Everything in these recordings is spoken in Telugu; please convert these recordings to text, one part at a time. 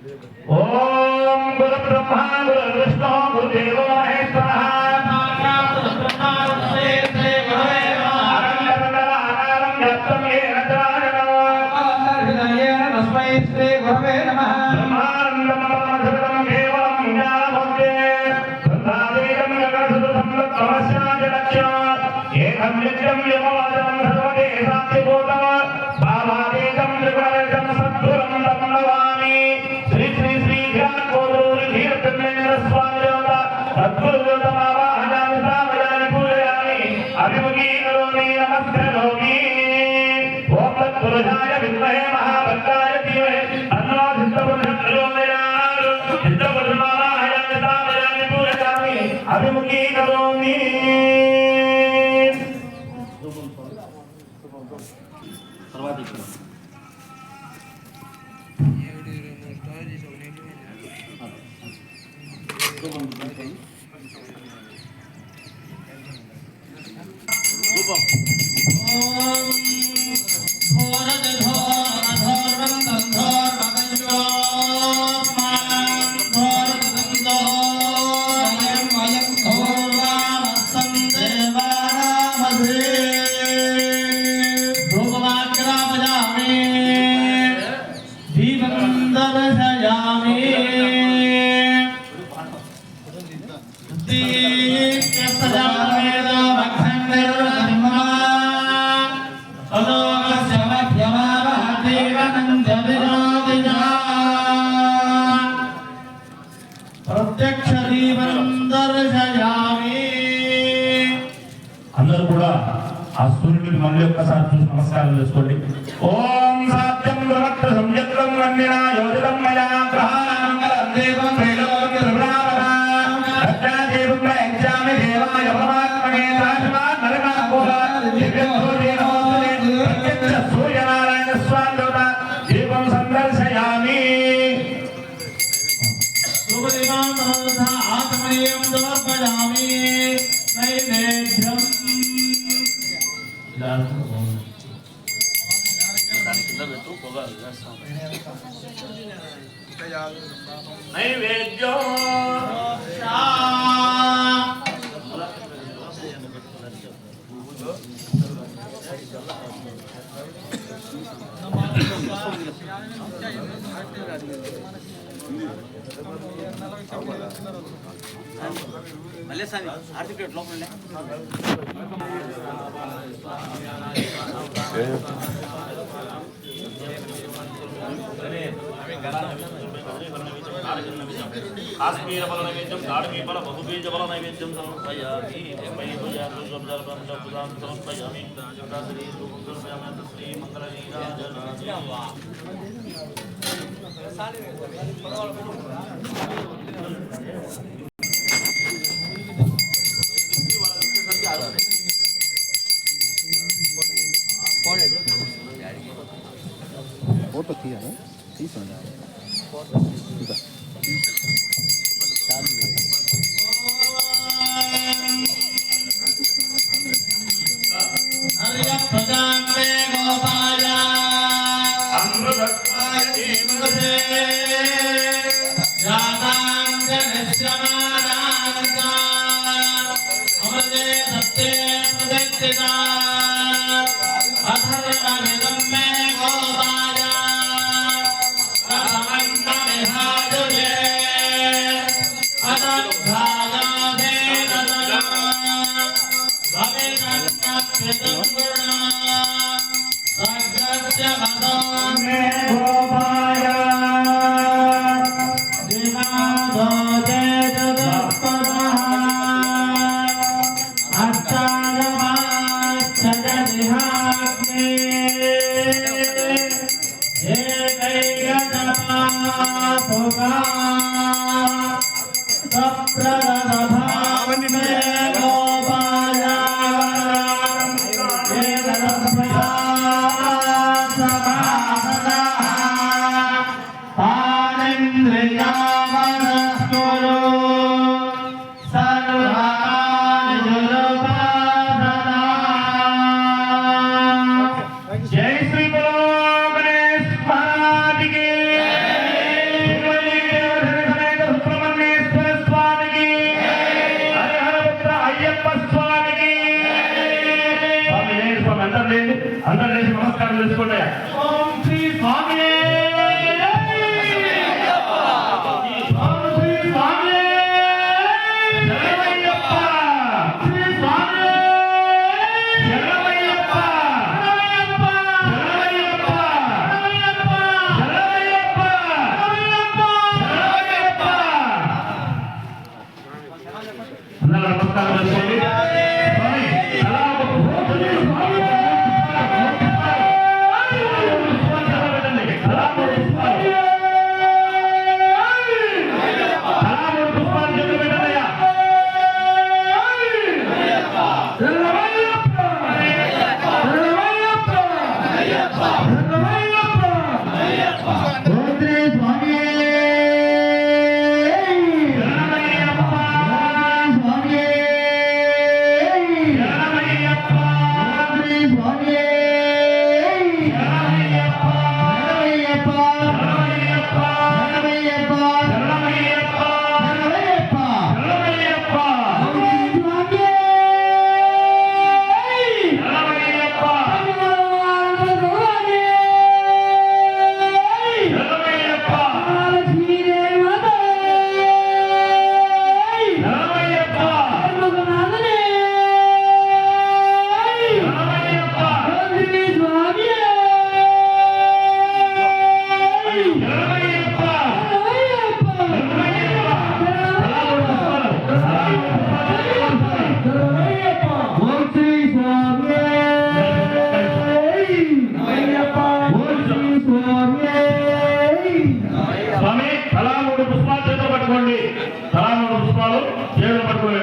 ओम गुरु ब्रह्मा गुरु विष्णु गुरुदेव महेश्वरः अभिमुखी करोमि అందరూ కూడా ఆ సూర్యుడిని మళ్ళీ ఒక్కసారి చూసి నమస్కారం చేసుకోండి. ఓం సత్యం రక్త సంయత్తం వందినా యోజితం మయా గ్రహాణం దేవం త్రైలోక్య రుణావహం రత్నాదేవం ప్రయచ్చామి దేవాయ పరమాత్మనే రాజమాన్ నరకాభూత దివ్యం సూర్యేనోస్తుతే ప్రత్యక్ష సూర్యనారాయణ స్వామి దేవత దీపం సందర్శయామి. శుభదివాం నమః ఆత్మనీయం సమర్పయామి నైవేద్యం నైవేద్యం మళ్ళీ సార్ ఆర్థిక లోపల కాశ్మీర ఫల నైవేద్యం గాఢమీ ఫల బహుబీజ ఫల నైవేద్యం సమర్పయామి సమర్పయామి శ్రీ फोटो किया है तीस हो जाएगा जय श्री बोलो गणेश महाराज की నమస్కారం చేసుకోండి. ఓం శ్రీ స్వామి నమస్కారం చేసుకోండి. స్వామి తలా 3 పుష్పాలు చేతులు పట్టుకోండి. తలా 3 పుష్పాలు చేతులు పట్టుకోండి.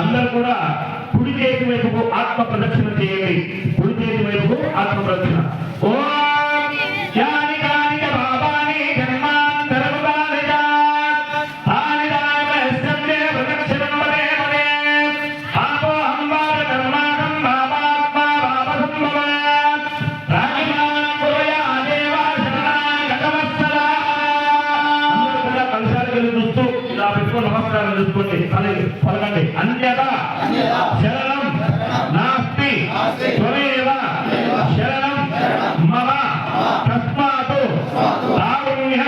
అందరూ కూడా కుడి చేతి వైపుకు ఆత్మ ప్రదక్షిణ చేయండి. కుడి చేతి వైపుకు ఆత్మ ప్రదక్షిణ. ఓం యాని కాని బాబాని జన్మాంతరముగానిజ తాని దానమస్తందే ప్రదక్షిణం వదే వదే పాపో హంబార కర్మాణం బాబాత్మా బాబసంభవ రాగిమానం కురయా దేవా శరణాగతవత్సల. అందరూ కూడా కలిసాలు చూస్తూ ఇలా పెట్టుకొని నమస్కారం చేసుకోండి. పలకండి. అన్యదా శరణం నాస్తి త్వమేవ శరణం మమ తస్మాత్ కారుణ్య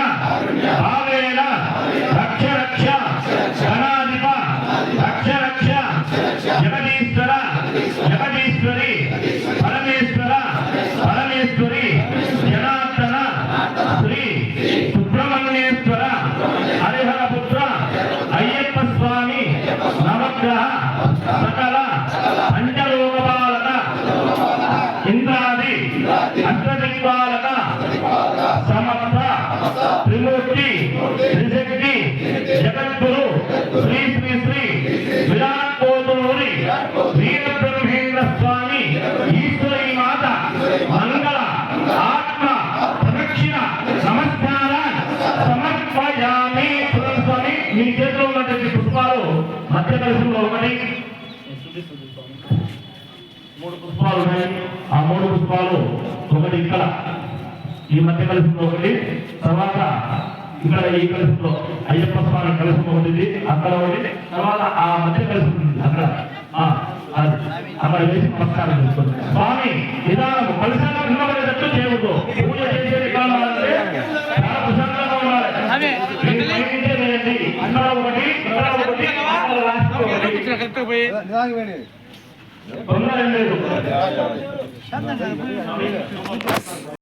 భావేన రక్ష రక్ష గణాధిప రక్ష రక్ష జగదీశ్వర జగదీశ్వరి పరమేశ్వర పరమేశ్వరి జనార్దన శ్రీ సుబ్రహ్మణ్యేశ్వర హరిహర పుత్ర అయ్యప్ప స్వామి నవగ్రహ సకల పంచలోకపాలక ఇంద్రాది అష్టదిక్పాలక సమర్థ త్రిమూర్తి త్రిశక్తి జగద్గురు శ్రీ శ్రీ శ్రీ విరాట్ కోటూరి వీరబ్రహ్మేంద్ర స్వామి ఈశ్వరీ మాత మంగళ ఆత్మ ప్రదక్షిణ నమస్కారం సమర్పయామి. స్వామి మీ చేతిలో ఉన్నటువంటి పుష్పాలు మధ్య కలశంలో ఒకటి 3 పుష్పాలు ఉన్నాయి. ఆ 3 పుష్పాలు ఒకటి ఇక్కడ ఈ మధ్య కలశంలో ఒకటి, తర్వాత ఇక్కడ ఈ కలశంలో అయ్యప్ప స్వామి కలశం ఒకటి, అక్కడ ఒకటి, తర్వాత ఆ మధ్య కలశం అక్కడ అక్కడ వేసి నమస్కారం చేసుకోండి. స్వామి విధానం కలశాన్ని నిలబడేటట్టు చేయవద్దు. పూజ చేసేది కావాలంటే చాలా ప్రశాంతంగా ఉండాలి. అక్కడ ఒకటి ఇక్కడ ఒకటి తొందర లేదు.